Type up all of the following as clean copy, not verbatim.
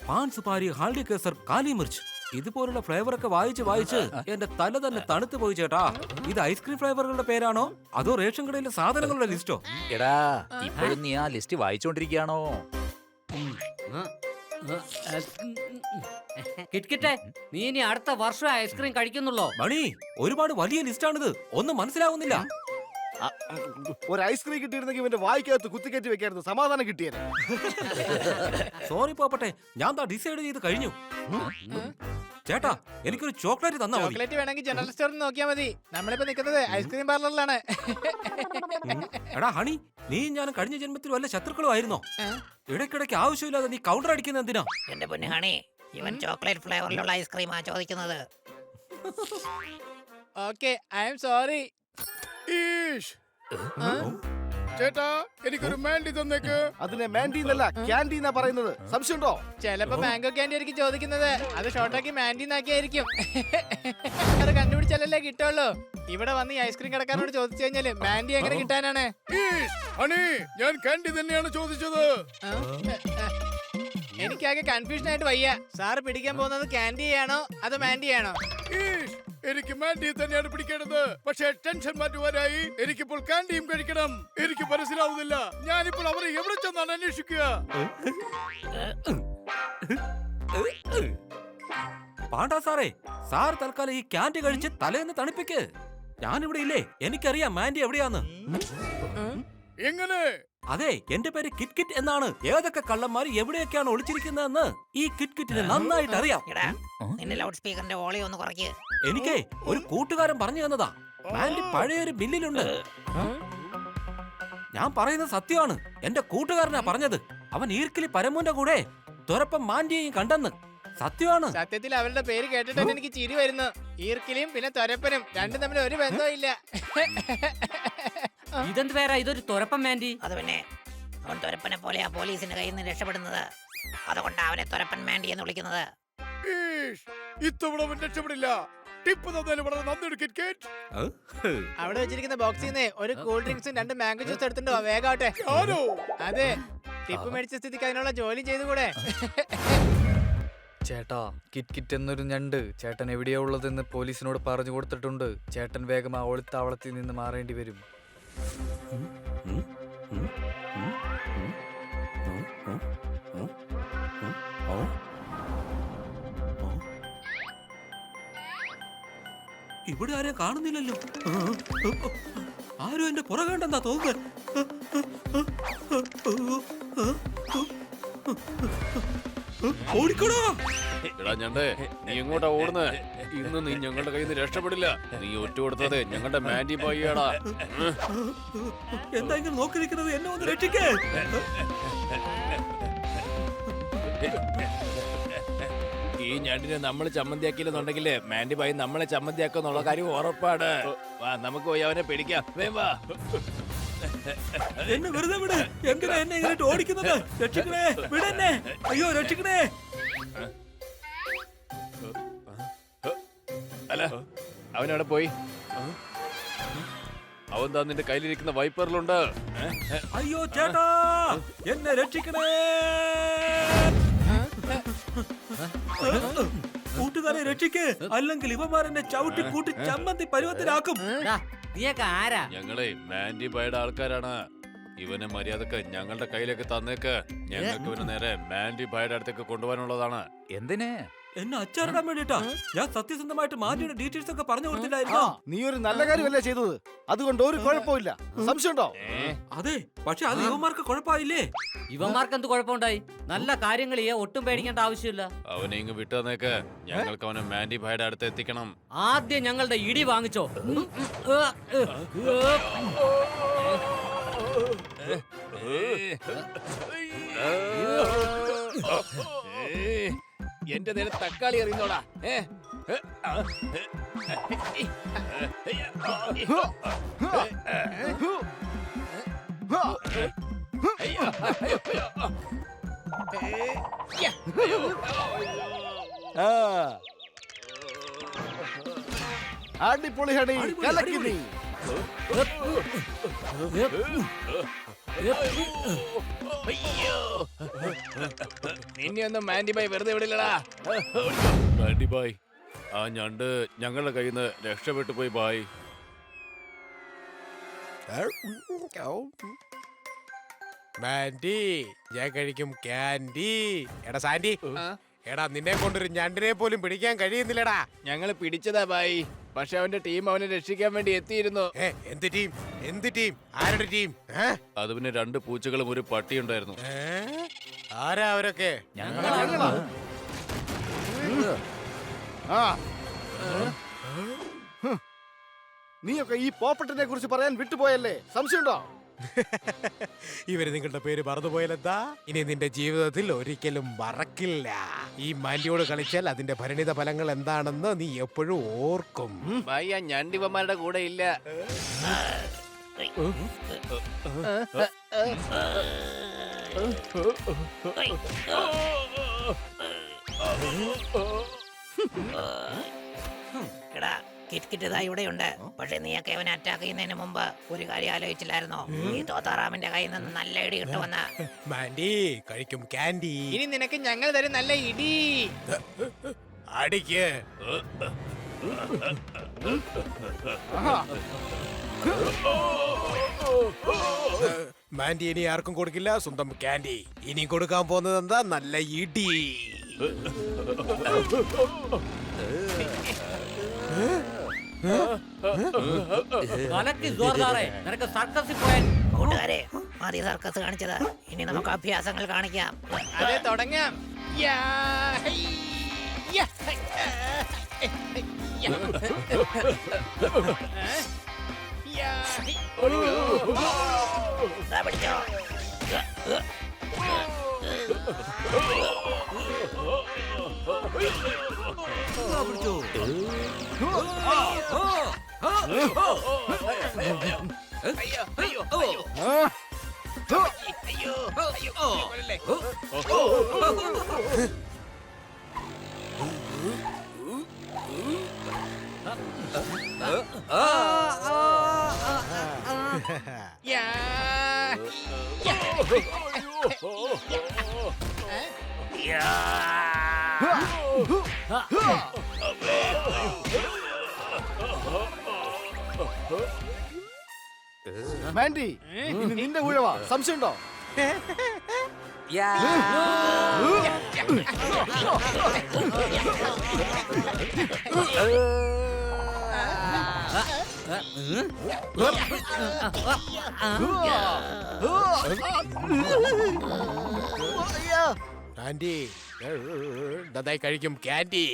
Pan സുപാരി, ഹാൾഡി കേസർ, കാലി മിർച്ച് ഇതുപോലുള്ള flavour ഒക്കെ വായിച്ച് എന്റെ തല തന്നെ തണുത്തു പോയി ചേട്ടാ. ഇത് ഐസ്ക്രീം ഫ്ലേവറുകളുടെ പേരാണോ അതോ റേഷൻ കടയിലെ സാധനങ്ങളുടെ ലിസ്റ്റോ? എടാ ഇപ്പോഴും നീ ആ ലിസ്റ്റ് വായിച്ചോണ്ടിരിക്കുകയാണോ? കിറ്റ്കിറ്റെ, നീ ഇനി അടുത്ത വർഷം ഐസ്ക്രീം കഴിക്കുന്നുള്ളോ? മണി, ഒരുപാട് വലിയ ലിസ്റ്റാണിത്, ഒന്നും മനസ്സിലാവുന്നില്ല. ഒരു ഐസ്ക്രീം കിട്ടിയിരുന്നെങ്കിൽ ഇവന്റെ വായിക്കകത്ത് കുത്തിക്കയറ്റി വെക്കായിരുന്നു, സമാധാനം കിട്ടിയത്. സോറി പോപ്പട്ടെ, ഞാൻ ഡിസൈഡ് ചെയ്ത് കഴിഞ്ഞു. ചേട്ടാ, എനിക്കൊരു ചോക്ലേറ്റ് തന്നാ മതി. ചോക്ലേറ്റ് വേണമെങ്കിൽ ജനറൽ സ്റ്റോറിൽ നോക്കിയാൽ മതി. നമ്മളിപ്പോ നിൽക്കുന്നത് ഐസ്ക്രീം പാർലറിലാണ്. എടാ ഹണി, നീ ഞാൻ കഴിഞ്ഞ ജന്മത്തിൽ വല്ല ശത്രുക്കളും ആയിരുന്നോ? ഇടയ്ക്കിടയ്ക്ക് ആവശ്യമില്ലാതെ നീ കൗണ്ടർ അടിക്കുന്ന എന്തിനാ? എന്റെ പൊന്നു ഹണി, ഇവൻ ചോക്ലേറ്റ് ഫ്ലേവറിലുള്ള ഐസ്ക്രീമാ ചോദിക്കുന്നത്. Okay, I am sorry. ചേട്ടാ, എനിക്കൊരു മാൻഡി തന്നേക്ക്. അതിനെ മാൻഡി എന്നല്ല ക്യാൻഡി എന്നാ പറയുന്നത്. സംശയമുണ്ടോ? ചിലപ്പോ മാംഗോ ക്യാൻഡി ആയിരിക്കും ചോദിക്കുന്നത്. അത് ഷോർട്ടാക്കി മാൻഡി എന്നാക്കിയായിരിക്കും. അത് കണ്ടുപിടിച്ചാലല്ലേ കിട്ടുള്ളൂ. ഇവിടെ വന്ന് ഈ ഐസ്ക്രീം കടക്കാരോട് ചോദിച്ചു കഴിഞ്ഞാല് മാൻഡി എങ്ങനെ കിട്ടാനാണ്? ഞാൻ ക്യാൻഡി തന്നെയാണ് ചോദിച്ചത്. എനിക്കാകെ കൺഫ്യൂഷൻ ആയിട്ട് വയ്യ. സാറ് പിടിക്കാൻ പോകുന്നത് ക്യാൻഡി ആണോ അതോ മാൻഡി ആണോ? എനിക്ക് മാൻഡി തന്നെയാണ് പിടിക്കേണ്ടത്. പക്ഷേ ടെൻഷൻ മാറ്റുവാനായി എനിക്കിപ്പോൾ കാൻഡിയും കഴിക്കണം. എനിക്ക് മനസ്സിലാവുന്നില്ല. ഞാനിപ്പോൾ അവരെ എവിടെ ചെന്നാണ് അന്വേഷിക്കുക? പാണ്ടാ സാറേ, സാർ തൽക്കാലം ഈ ക്യാൻഡി കഴിച്ച് തലേന്ന് തണുപ്പിക്ക്. ഞാനിവിടെ ഇല്ലേ, എനിക്കറിയാം മാൻഡി എവിടെയാന്ന്. എങ്ങനെ? അതെ, എന്റെ പേര് കിറ്റ് എന്നാണ്. ഏതൊക്കെ കള്ളന്മാർ എവിടെയൊക്കെയാണ് ഒളിച്ചിരിക്കുന്നതെന്ന് ഈ കിറ്റിന് നന്നായിട്ട് അറിയാം. എടാ, നിന്റെ ലൗഡ് സ്പീക്കറിന്റെ വോളിയം ഒന്ന് കുറയ്ക്ക്. എനിക്ക് ഒരു കൂട്ടുകാരൻ പറഞ്ഞു തന്നതാ. മാൻഡി പഴയൊരു ബില്ലിലുണ്ട്. ഞാൻ പറയുന്നത് സത്യമാണ്. എന്റെ കൂട്ടുകാരനാ പറഞ്ഞത്. അവൻ ഈർക്കിലി പരമുന്റെ കൂടെ തുരപ്പം മാൻഡിയെയും കണ്ടെന്ന്. സത്യമാണ്. സത്യത്തിൽ അവരുടെ പേര് കേട്ടിട്ട് തന്നെ എനിക്ക് ചിരി വരുന്നു. ഈർക്കിലിയും പിന്നെ തൊരപ്പനും രണ്ടും തമ്മിൽ ഒരു ബന്ധവും ഇല്ല. ഇതെന്ത് പേരാ? ഇതൊരു തുരപ്പം മാൻഡി. അത് പിന്നെ അവൻ തൊരപ്പനെ പോലെയാ പോലീസിന്റെ കയ്യിൽ നിന്ന് രക്ഷപ്പെടുന്നത്. അതുകൊണ്ടാ അവനെ തൊരപ്പൻ മാൻഡി എന്ന് വിളിക്കുന്നത്. ഇത്തവണ അവൻ രക്ഷപ്പെടില്ല. ടിപ്പ് തന്നതിന് വളരെ നന്ദിയുണ്ട് കിറ്റ്. അവിടെ വെച്ചിരിക്കുന്ന ബോക്സിൽ നിന്ന് ഒരു കൂൾ ഡ്രിങ്ക്സും 2 മാംഗോ ജ്യൂസ് എടുത്തിട്ടോ. വേഗാട്ടെ. അതെ, ടിപ്പ് മേടിച്ച സ്ഥിതിക്ക് അതിനുള്ള ജോലി ചെയ്തുകൂടെ? ചേട്ടാ, കിറ്റ് എന്നൊരു ഞണ്ട് ചേട്ടൻ എവിടെയാ ഉള്ളതെന്ന് പോലീസിനോട് പറഞ്ഞു കൊടുത്തിട്ടുണ്ട്. ചേട്ടൻ വേഗം ആ ഒളിത്താവളത്തിൽ നിന്ന് മാറേണ്ടി വരും. ഇവിടെ ആരെയും കാണുന്നില്ലല്ലോ. ആരും എന്റെ പുറകണ്ടെന്നാ തോന്നുന്നത്. ഓടിക്കോടാ. എടാ ഞണ്ടേ, നീ എങ്ങോട്ടാ ഓടുന്നത്? ഇന്ന് നീ ഞങ്ങളുടെ കയ്യിൽ നിന്ന് രക്ഷപ്പെടില്ല. നീ ഒറ്റ കൊടുത്തത് ഞങ്ങളുടെ മാൻഡി ബോയിയാടാ. എന്തെങ്കിലും നോക്കി നിൽക്കുന്നത്, എന്നെ ഒന്ന് രക്ഷിക്കേ. ഈ ഞണ്ടിനെ നമ്മൾ ചമ്മന്തിയാക്കിയില്ലെന്നുണ്ടെങ്കിലേ മാൻഡി ബോയ് നമ്മളെ ചമ്മന്തിയാക്കുന്നുള്ള കാര്യം ഉറപ്പാണ്. വാ, നമുക്ക് പോയി അവനെ പിടിക്കാം. വാ. എന്നെ വെറുതെ വിട്. എന്തിനാ എന്നെ ഇങ്ങനെ ഓടിക്കുന്നത്? രക്ഷിക്കണേ, വിടെന്നെ. അയ്യോ, രക്ഷിക്കണേ. അല്ല, അവനവിടെ പോയി. അവൻ താ നിന്റെ കയ്യിലിരിക്കുന്ന വൈപ്പറിലുണ്ട്. അയ്യോ ചേട്ടാ, എന്നെ രക്ഷിക്കണേ. കൂട്ടുകാരെ രക്ഷിക്ക്, അല്ലെങ്കിൽ ഇവന്മാരെന്നെ ചവിട്ടി കൂട്ടി ചമ്മന്തി പരുവത്തിലാക്കും. നീയൊക്കെ ആരാ? ഞങ്ങളെ മാൻഡി ബോയുടെ ആൾക്കാരാണ്. ഇവനെ മര്യാദക്ക് ഞങ്ങളുടെ കയ്യിലേക്ക് തന്നേക്ക്. ഞങ്ങൾക്ക് ഇവനെ നേരെ മാൻഡി ബോയുടെ അടുത്തേക്ക് കൊണ്ടുപോകാനുള്ളതാണ്. എന്തിന്? എന്നെ അച്ചാറിടാൻ വേണ്ടിട്ടാ. ഞാൻ സത്യസന്ധമായിട്ട് മാൻഡിയുടെ ഡീറ്റെയിൽസ് ഒക്കെ പറഞ്ഞു കൊടുത്തില്ലായിരുന്നോ? നീ ഒരു നല്ല കാര്യമല്ലേ ചെയ്തത്. അതുകൊണ്ട് ഒരു കുഴപ്പമില്ല. സംശയമുണ്ടോ? അതെ, പക്ഷെ അത് ഇവന്മാർക്ക് കുഴപ്പമായില്ലേ? ഇവന്മാർക്ക് എന്ത് കുഴപ്പമുണ്ടായി? നല്ല കാര്യങ്ങൾ ഒട്ടും പേടിക്കേണ്ട ആവശ്യമില്ല. അവനെ ഇങ്ങ് വിട്ടു തന്നേക്ക്. ഞങ്ങൾക്ക് അവനെ മാൻഡി ബോയുടെ അടുത്ത് എത്തിക്കണം. ആദ്യം ഞങ്ങളുടെ ഇടി വാങ്ങിച്ചോ. എന്റെ നേരെ തക്കാളി എറിയുന്നോടാ. അടിപൊളി ഹണി, കലക്കി നീ. അയ്യോ നിന്നെ ഒന്നും മാൻഡി ബായ് വെറുതെ വിടില്ലടാ. മാൻഡി ബായ്, ആ ഞണ്ട് ഞങ്ങളുടെ കയ്യിൽ നിന്ന് രക്ഷപ്പെട്ടു പോയി ബായ്. മാൻഡി, ഞാൻ കഴിക്കും ക്യാൻഡി. എടാ സാൻഡി, എടാ നിന്നെ കൊണ്ടൊരു ഞണ്ടിനെ പോലും പിടിക്കാൻ കഴിയുന്നില്ലടാ. ഞങ്ങള് പിടിച്ചതാ ബായ്, പക്ഷെ അവന്റെ ടീം അവനെ രക്ഷിക്കാൻ വേണ്ടി എത്തിയിരുന്നു. എന്ത് ടീം? എന്ത് ടീം? ആരുടെ ടീം? അത് പിന്നെ 2 പൂച്ചകളും ഒരു പട്ടിയുണ്ടായിരുന്നു. ആരാ അവരൊക്കെ? നീയൊക്കെ ഈ പോപ്പട്ടിനെ കുറിച്ച് പറയാൻ വിട്ടുപോയല്ലേ? സംശയമുണ്ടോ? ഇവര് നിങ്ങളുടെ പേര് മറന്നുപോയാലെന്താ? ഇനി നിന്റെ ജീവിതത്തിൽ ഒരിക്കലും മറക്കില്ല. ഈ മാൻഡിയോട് കളിച്ചാൽ അതിന്റെ പരിണിത ഫലങ്ങൾ എന്താണെന്ന് നീ എപ്പോഴും ഓർക്കും. ബായ്, ആ ഞണ്ടിവന്മാരുടെ കൂടെ ഇല്ല. എടാ, കിറ്റ് ഇതാ ഇവിടെയുണ്ട്. പക്ഷെ നീയൊക്കെ അവനെ അറ്റാക്ക് ചെയ്യുന്നതിന് മുമ്പ് ഒരു കാര്യം ആലോചിച്ചില്ലായിരുന്നോ? ഈ തോത്താറാമിന്റെ കയ്യിൽ നിന്ന് നല്ല ഇടി കിട്ടുമെന്ന്. മാൻഡി കഴിക്കും ക്യാൻഡി. ഇനി നിനക്ക് ഞങ്ങൾ തരും നല്ല ഇടി. അടിക്ക്. മാൻഡി ഇനി ആർക്കും കൊടുക്കില്ല, സ്വന്തം ക്യാൻഡി. ഇനി കൊടുക്കാൻ പോകുന്നത് എന്താ? നല്ല ഇടി. കലക്കി ജോർദാറെ, നിനക്ക് സർക്കസിൽ പോയാൽ കൂട്ടുകാരെ, മതി സർക്കസ് കാണിച്ചത്. ഇനി നമുക്ക് അഭ്യാസങ്ങൾ കാണിക്കാം. അതെ, തുടങ്ങാം. യാ, ഹൈ, യാ, ഹൈ, യാ. യാ, ഹൈ. ദാ പിടിച്ചോ. യാ, മാൻഡി, ഇനി നിന്റെ ഊഴവാ. സംശയമുണ്ടോ? ആൻഡി നന്നായി കഴിക്കും ക്യാൻഡി.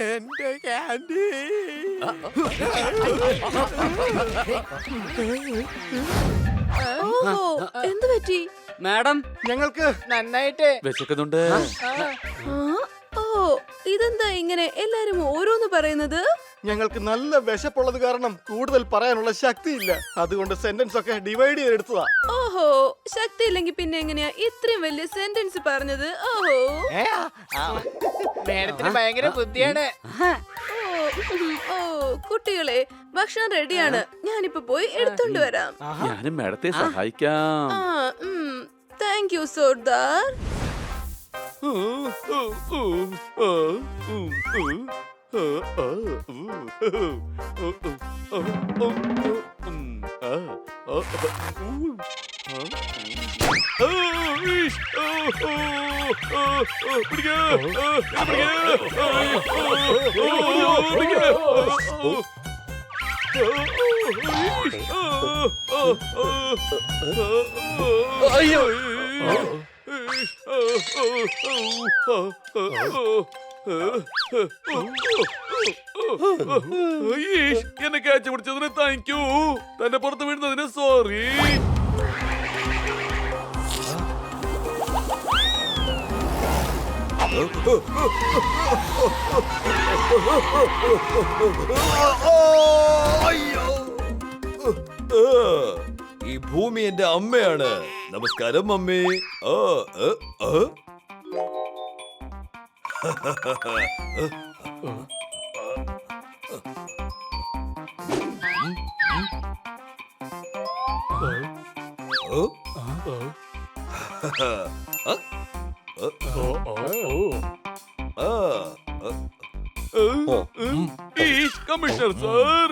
എന്റെ ക്യാൻഡി. എന്ത് പറ്റി മാഡം, ഞങ്ങൾക്ക് നന്നായിട്ട് വിശക്കുന്നുണ്ട്. ഓ, ഇതെന്താ ഇങ്ങനെ എല്ലാരും ഓരോന്ന് പറയുന്നത്? ഞങ്ങൾക്ക് നല്ല വിശപ്പുള്ളത് കാരണം കൂടുതൽ പറയാനുള്ള ശക്തിയില്ല. അതുകൊണ്ട് സെന്റൻസ് ഒക്കെ ഡിവൈഡ് ചെയ്തെടുത്തതാ. ഓഹോ, ശക്തി ഇല്ലെങ്കിൽ പിന്നെ എങ്ങനെയാ ഇത്രയും വലിയ സെന്റൻസ് പറഞ്ഞത്? ഓഹോ, മേഡത്തിന് ഭയങ്കര ബുദ്ധിയാണ്. ഓ, കുട്ടികളെ, ഭക്ഷണം റെഡിയാണ്. ഞാനിപ്പോ പോയി എടുത്തോണ്ട് വരാം. ഞാനും മാഡത്തെ സഹായിക്കാം. Thank you Sardar. അയ്യോ, എന്നെ കാച്ച പിടിച്ചതിന് താങ്ക് യു. തന്നെ പുറത്ത് വീഴുന്നതിന് സോറി. ഈ ഭൂമി എന്റെ അമ്മയാണ്. നമസ്കാരം മമ്മി. ഓ ഓ, ഓ. ഓ. Commissioner sir.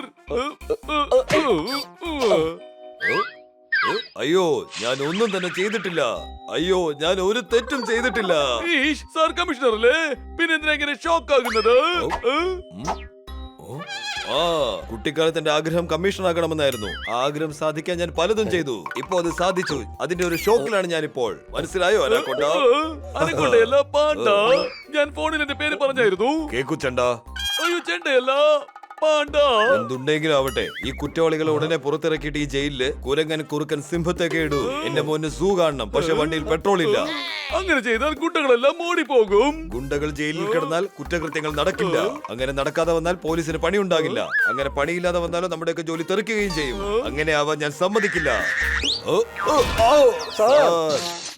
അയ്യോ ഞാൻ ഒന്നും തന്നെ ചെയ്തിട്ടില്ല. അയ്യോ ഞാൻ ഒരു തെറ്റും ചെയ്തിട്ടില്ല. സാർ കമ്മീഷണർ അല്ലേ, പിന്നെ എന്തിനാ ഇങ്ങനെ ഷോക്ക് ആകുന്നത്? ആ കുട്ടിക്കാലത്ത് എന്റെ ആഗ്രഹം കമ്മീഷണർ ആകണമെന്നായിരുന്നു. ആ ആഗ്രഹം സാധിക്കാൻ ഞാൻ പലതും ചെയ്തു. ഇപ്പൊ അത് സാധിച്ചു. അതിന്റെ ഒരു ഷോക്കിലാണ് ഞാൻ ഇപ്പോൾ. മനസ്സിലായോ അനാക്കൊണ്ട? ഞാൻ ഫോണിൽ എന്റെ പേര് പറഞ്ഞായിരുന്നു. കേക്കു ചെണ്ട. അയ്യോ ചെണ്ടയല്ല, എന്തുണ്ടെങ്കിലും ആവട്ടെ, ഈ കുറ്റവാളികളെ ഉടനെ പുറത്തിറക്കിയിട്ട് ഈ ജയിലില് കുരങ്ങൻ കുറുക്കൻ സിംഹത്തൊക്കെ ഇടൂ. എന്റെ മോന് സൂ കാണണം, പക്ഷെ വണ്ടിയിൽ പെട്രോൾ ഇല്ല. അങ്ങനെ ചെയ്താൽ ഗുണ്ടകളെല്ലാം ഓടിപ്പോകും. ഗുണ്ടകൾ ജയിലിൽ കിടന്നാൽ കുറ്റകൃത്യങ്ങൾ നടക്കില്ല. അങ്ങനെ നടക്കാതെ വന്നാൽ പോലീസിന് പണി ഉണ്ടാകില്ല. അങ്ങനെ പണിയില്ലാതെ വന്നാലോ നമ്മുടെയൊക്കെ ജോലി തെറിക്കുകയും ചെയ്യും. അങ്ങനെ ആവാൻ ഞാൻ സമ്മതിക്കില്ല.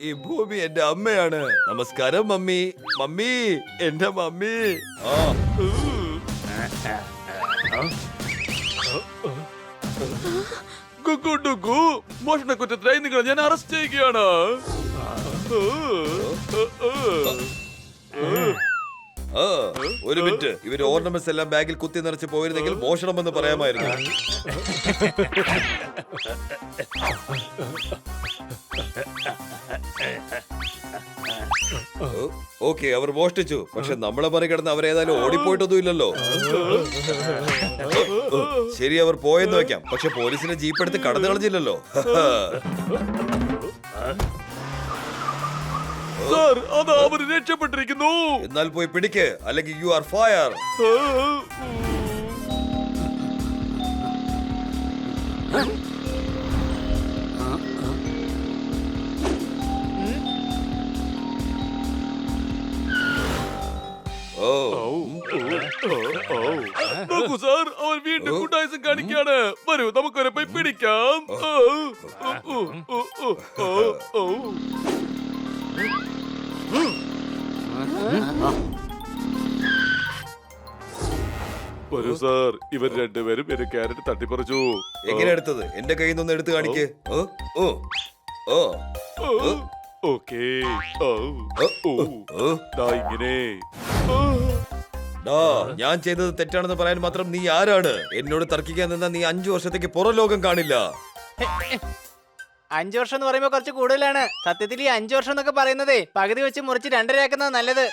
ഈ ഭൂമി എന്റെ അമ്മയാണ്. നമസ്കാരം മമ്മി. മമ്മി, എന്റെ മമ്മി. മോഷണ കുറ്റത്തിനായി നിങ്ങൾ ഞാൻ അറസ്റ്റ് ചെയ്യുകയാണ്. ഒരു മിനിറ്റ്, ഇവര് ഓർണമെന്റ്സ് എല്ലാം ബാഗിൽ കുത്തി നിറച്ച് പോയിരുന്നെങ്കിൽ മോഷണമെന്ന് പറയാമായിരുന്നു. ഓക്കെ, അവർ മോഷ്ടിച്ചു. പക്ഷെ നമ്മളെ മറികടന്ന് അവരേതായാലും ഓടിപ്പോയിട്ടൊന്നും ഇല്ലല്ലോ. ശരി, അവർ പോയെന്ന് വെക്കാം. പക്ഷെ പോലീസിനെ ജീപ്പ് എടുത്ത് കടന്നു കളഞ്ഞില്ലല്ലോ. അവർ രക്ഷപ്പെട്ടിരിക്കുന്നു. എന്നാൽ പോയി പിടിക്ക്, അല്ലെങ്കിൽ യു ആർ ഫയർ. നോക്കൂ സാർ, അവൻ വീണ്ടും ഗുണ്ടായിസം കാണിക്കാണ്. വരൂ നമുക്കൊരു പോയി പിടിക്കാം. വരൂ സാർ, ഇവർ രണ്ടുപേരും എന്റെ ക്യാരറ്റ് തട്ടിപ്പറിച്ചു. എങ്ങനെ എടുത്തത്? എന്റെ കയ്യിൽ നിന്ന് എടുത്ത് കാണിക്ക്. ഓക്കേ, ഇങ്ങനെ. ഞാൻ ചെയ്തത് തെറ്റാണെന്ന് പറയാൻ മാത്രം നീ ആരാണ്? എന്നോട് തർക്കിക്കാൻ നിന്നാ നീ 5 വർഷത്തേക്ക് പുറം ലോകം കാണില്ല. 5 വർഷം എന്ന് പറയുമ്പോ കുറച്ച് കൂടുതലാണ്. സത്യത്തിൽ ഈ 5 വർഷം എന്നൊക്കെ പറയുന്നതേ പകുതി വെച്ച് മുറിച്ച് 2.5 ആക്കുന്നത് നല്ലത്.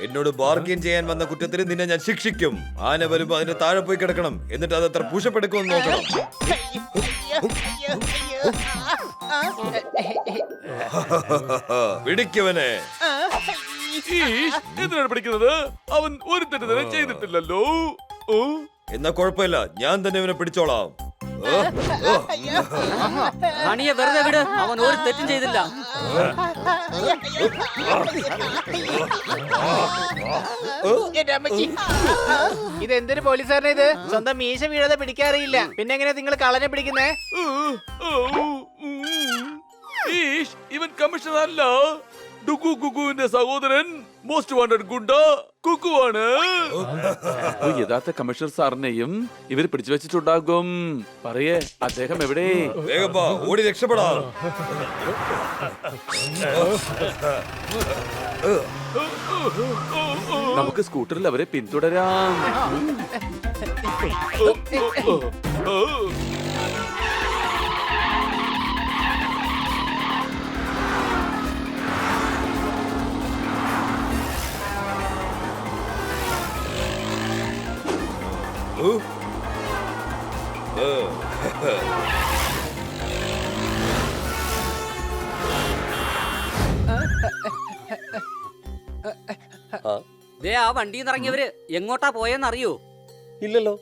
എന്നോട് ബാർഗെയിൻ ചെയ്യാൻ വന്ന കുറ്റത്തിന് നിന്നെ ഞാൻ ശിക്ഷിക്കും. ആന വരുമ്പോ അതിന്റെ താഴെ പോയി കിടക്കണം. എന്നിട്ട് അത് എത്ര പുഷപ്പെടുക്കുമെന്ന് നോക്കണം. പിടിക്കവനെ. എന്തിനാണ് പിടിക്കുന്നത്? അവൻ ഒരു തെറ്റ് തന്നെ ചെയ്തിട്ടില്ലല്ലോ. എന്നാ കുഴപ്പമില്ല, ഞാൻ തന്നെ ഇവനെ പിടിച്ചോളാം. മണിയെ വെറുതെ വിട്, അവൻ ഒരു തെറ്റും ചെയ്തില്ല. ഇത് എന്തൊരു പോലീസുകാരനെ ഇത്? സ്വന്തം മീശ വീഴാതെ പിടിക്കാറിയില്ല. പിന്നെ എങ്ങനെയാ നിങ്ങൾ കള്ളനെ പിടിക്കുന്നേ? ഇവൻ കമ്മീഷണർ അല്ല, ഡുഗു ഗുഗുവിന്റെ സഹോദരൻ, മോസ്റ്റ് വാണ്ടഡ് ഗുണ്ട കുക്കുവാണ്. യഥാർത്ഥ കമ്മീഷണർ സാറിനെയും ഇവർ പിടിച്ചു വെച്ചിട്ടുണ്ടാകും. പറയേ, അദ്ദേഹം എവിടെ? വേഗം വാ, ഓടി രക്ഷപ്പെടാം. നമുക്ക് സ്കൂട്ടറിൽ അവരെ പിന്തുടരാം. ദേ, ആ വണ്ടിയിൽ നിന്ന് ഇറങ്ങിയവര് എങ്ങോട്ടാ പോയെന്ന് അറിയോ? ഇല്ലല്ലോ.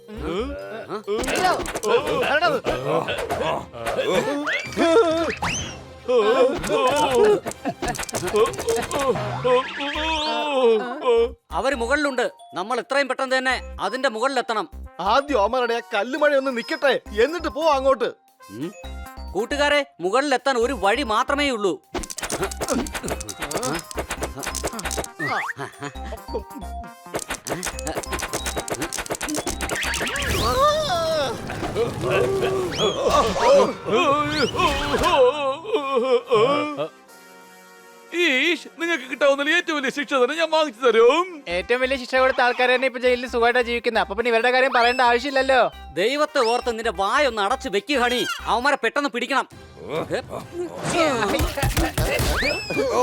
അവര് മുകളിലുണ്ട്. നമ്മൾ എത്രയും പെട്ടെന്ന് തന്നെ അതിന്റെ മുകളിലെത്തണം. ആദ്യം അമരുടെ ആ കല്ലുമഴ ഒന്ന് നിക്കട്ടെ, എന്നിട്ട് പോ അങ്ങോട്ട്. കൂട്ടുകാരെ മുകളിലെത്താൻ ഒരു വഴി മാത്രമേ ഉള്ളൂ. ഈഷ്, നിങ്ങൾക്ക് കിട്ടാവുന്ന ഏറ്റവും വലിയ ശിക്ഷ തന്നെ ഞാൻ വാങ്ങിച്ചു തരും. ഏറ്റവും വലിയ ശിക്ഷ കൊടുത്ത ആൾക്കാർ തന്നെ ഇപ്പൊ ജയിലിൽ സുഖമായിട്ടാ ജീവിക്കുന്നത്. അപ്പൊ പിന്നെ ഇവരുടെ കാര്യം പറയേണ്ട ആവശ്യമില്ലല്ലോ. ദൈവത്തെ ഓർത്ത് നിന്റെ വായൊന്ന് അടച്ചു വെക്കുക ഹണി. അവന്മാരെ പെട്ടെന്ന് പിടിക്കണം. ഓ